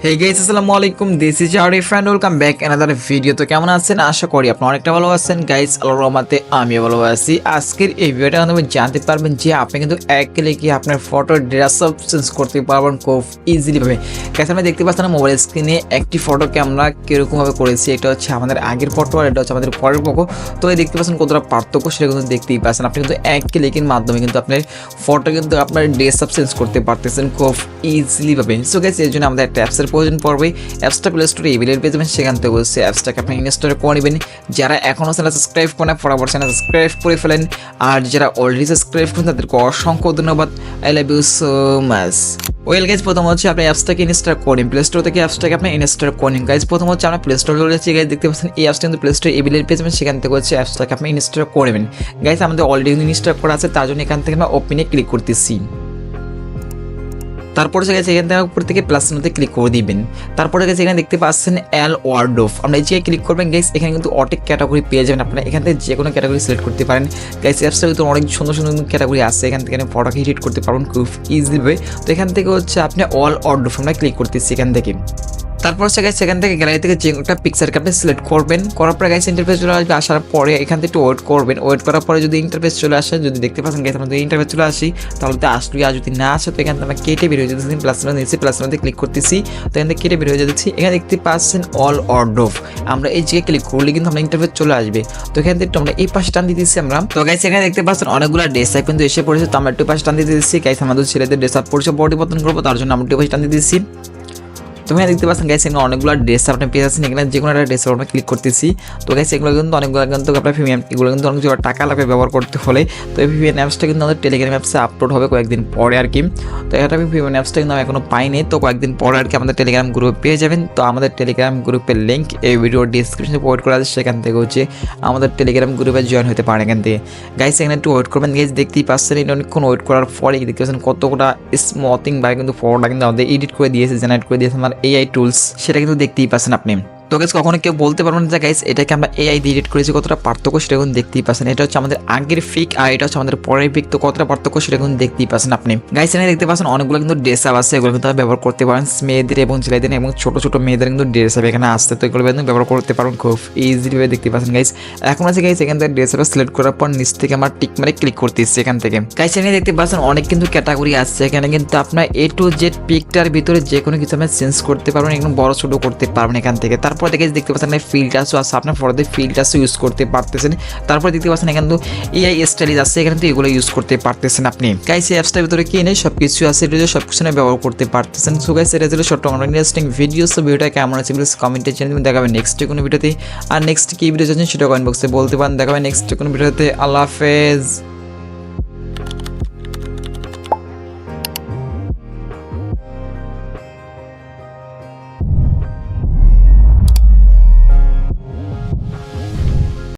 Hey guys, আসসালামু আলাইকুম, this is 𝐅𝐴𝐴𝐴, welcome back another video। তো কেমন আছেন? আশা করি আপনারা অনেকটা ভালো আছেন গাইস। আল্লাহর রহমতে আমিও ভালো আছি। আজকের এই ভিডিওটা আপনি জানতে পারবেন যে আপনি কিন্তু এক ক্লিকে আপনার ফটো ড্রেস আপ চেঞ্জ করতে পারবেন খুব ইজিলি ভাবে। গাইস আপনি দেখতে পাচ্ছেন মোবাইল স্ক্রিনে একটি ফটোকে আমরা কিরকম ভাবে করেছি। এটা হচ্ছে আমাদের আগের ফটো আর এটা হচ্ছে আমাদের পরের ফটো। তো এই দেখতে পাচ্ছেন কতটা পার্থক্য সেটা কিন্তু দেখতেই পাচ্ছেন। আপনি কিন্তু এক ক্লিকের মাধ্যমে কিন্তু আপনার ফটো কিন্তু আপনার ড্রেস আপ চেঞ্জ করতে পারতেছেন খুব ইজিলি ভাবে। সো গাইস এর জন্য আমাদের একটা অ্যাপসের প্রয়োজন পড়বে। অ্যাপসটা প্লে স্টোরে এভেলেবল পেয়ে যাবেন, সেখান থেকে বলছে অ্যাপসটাকে আপনি ইনস্টল করে নেবেন। যারা এখনও চ্যানেল সাবস্ক্রাইব করেন ফটাফট চ্যানেল সাবস্ক্রাইব করে ফেলেন, আর যারা অলরেডি সাবস্ক্রাইব করেন তাদেরকে অসংখ্য ধন্যবাদ। I love you so much. Well guys প্রথম হচ্ছে আপনি অ্যাপসটাকে ইনস্টল করেন, প্লে স্টোর থেকে অ্যাপসটাকে আপনি ইনস্টল করেন। গাইজ প্রথম হচ্ছে আমরা প্লে স্টোরে চলে যাচ্ছি। গাইজ দেখতে পাচ্ছেন এই অ্যাপসটা কিন্তু প্লে স্টোরে এভেলেবল পেয়ে যাবেন, সেখান থেকে হচ্ছে অ্যাপসটাকে আপনি ইনস্টল করবেন। গাইজ আমাদের অলরেডি ইনস্টল করা আছে, তার জন্য এখান থেকে আমরা ওপেনে ক্লিক করতেছি। তারপরে গেছে এখান থেকে উপর থেকে প্লাস মধ্যে ক্লিক করে দিবেন। তারপরে গেছে এখানে দেখতে পাচ্ছেন 𝐿 আমরা এই জায়গায় ক্লিক করবেন। গাইস এখানে কিন্তু অনেক ক্যাটাগরি পেয়ে যাবেন, আপনারা এখান থেকে যে কোনো ক্যাটাগরি সিলেক্ট করতে পারেন। গাইস অ্যাপসটা কিন্তু অনেক সুন্দর সুন্দর ক্যাটাগরি আছে, এখান থেকে ফটোকে এডিট করতে পারবেন খুব ইজিলি ভাবে। তো এখান থেকে হচ্ছে আপনি 𝐿 আমরা ক্লিক করতেছি এখান থেকে। তারপর হচ্ছে গাইস সেখান থেকে গ্যালারি থেকে যে একটা পিকচারকে আপনি সিলেক্ট করবেন, করার পরে গাইস ইন্টারফেস চলে আসবে। আসার পরে এখান থেকে একটু ওয়েট করবেন। ওয়েট করার পরে যদি ইন্টারফেস চলে আসে, যদি দেখতে পাচ্ছেন গাইস আমাদের ইন্টারফেস চলে আসি, তাহলে তো আসবে। আর যদি না আসে তো এখান থেকে আমরা কেটে বের হয়ে যেতেছি। প্লাস নিচ্ছি, প্লাস মধ্যে ক্লিক করতেছি। তো এখান থেকে কেটে বের হয়ে যেতেছি। এখানে দেখতে পাচ্ছেন 𝐿 আমরা এই জায়গায় ক্লিক করলে কিন্তু আমরা ইন্টারফেস চলে আসবে। তো এখান থেকে আমরা এই পাশে টান দিতেছি আমরা। তো গাইস এখানে দেখতে পাচ্ছেন অনেকগুলো ড্রেস আপ কিন্তু এসে পড়েছে। তো আমরা একটু পাশে টান দিতেছি। গাইস আমাদের ছেলেদের ড্রেস আপ পড়ছে, পরিবর্তন করবো, তার জন্য আমরা একটু পাশে টান দিতেছি। তুমি দেখতে পাচ্ছেন গাইস এখানে অনেকগুলো ড্রেস আপনি পেয়ে যাচ্ছেন। এখানে যে কোনো একটা ড্রেস আমরা ক্লিক করতেছি। তো গাইস এগুলো কিন্তু অনেকগুলো কিন্তু আপনার প্রিমিয়াম, এগুলো কিন্তু অনেক টাকা লাগবে ব্যবহার করতে হলে। তো এই প্রিমিয়াম অ্যাপসটা কিন্তু আমাদের টেলিগ্রাম অ্যাপসে আপলোড হবে কয়েকদিন পরে আর কি। তো এটা আমি প্রিমিয়াম অ্যাপসটা কিন্তু আমি এখনো পাইনি, তো কয়েকদিন পরে আর কি আমাদের টেলিগ্রাম গ্রুপে পেয়ে যাবেন। তো আমাদের টেলিগ্রাম গ্রুপের লিঙ্ক এই ভিডিওর ডিসক্রিপশনে প্রোভাইড করা আছে, সেখান থেকে হচ্ছে আমাদের টেলিগ্রাম গ্রুপে জয়েন হতে পারেন এখান থেকে। গাইস এখানে একটু ওয়েট করবেন। গাইস দেখতেই পাচ্ছেন এটা অনেকক্ষণ ওয়েট করার পরে দেখতে পাচ্ছেন কতটা স্মুথিং বা কিন্তু ফটোটা কিন্তু আমাদের এডিট করে দিয়েছে, জেনারেট করে দিয়েছে আমার এআই টুলস, সেটা কিন্তু দেখতেই পাচ্ছেন আপনি। তো গাইস কখনো কেউ বলতে পারবেন যে গাইস এটাকে আমরা এআই দিয়ে এডিট করেছি, কতটা পার্থক্য সেটা কিন্তু দেখতেই পাচ্ছেন। এটা হচ্ছে আমাদের আগের পিক আর এটা হচ্ছে আমাদের পরের পিক, তো কতটা পার্থক্য সেটা কিন্তু দেখতেই পাচ্ছেন আপনি। গাইস এখানে দেখতে পাচ্ছেন অনেকগুলো কিন্তু ড্রেস আপ আছে, এগুলো কিন্তু ব্যবহার করতে পারেন মেয়েদের এবং ছেলেদের এবং ছোট ছোট মেয়েদের কিন্তু ড্রেস আপ এখানে আসছে। তো এগুলো কিন্তু ব্যবহার করতে পারেন খুব ইজিলি ভাবে, দেখতে পাচ্ছেন গাইস। এখন আছে গাইস এখান থেকে ড্রেস আপ সিলেক্ট করার পর নিচ থেকে আমরা টিক মারে ক্লিক করতেছি এখান থেকে। গাইস এখানে দেখতে পাচ্ছেন অনেক কিন্তু ক্যাটাগরি আছে, এখানে কিন্তু আপনার A to Z পিকটার ভিতরে যে কোনো কিছু আপনি চেঞ্জ করতে পারবেন, একদম বড় ছোট করতে পারবেন এখান থেকে। তারপর দেখতে পাচ্ছেন ফিল্টারসও আছে, আপনার ফটোতে ফিল্টারসও ইউজ করতে পারতেছেন। তারপর দেখতে পাচ্ছেন এখানে তো এআই স্টাইলিশ আছে, এখানে তো এগুলো ইউজ করতে পারতেছেন আপনি। গাইস এই অ্যাপসটার ভিতরে কি নেই সব কিছু আছে, এটা সব কিছু ব্যবহার করতে পারতেছেন। সো গাইস এটা ছিল ছোট্ট ইন্টারেস্টিং ভিডিও। সো ভিডিওটা কেমন আছে প্লিজ কমেন্টে জানিয়ে দেখাবেন নেক্সট কোনো ভিডিওতে। আর নেক্সট কি ভিডিও চাচ্ছেন সেটা কমেন্ট বক্সে বলতে পারেন, দেখাবেন নেক্সট কোনো ভিডিওতে। আল্লাহ হাফেজ।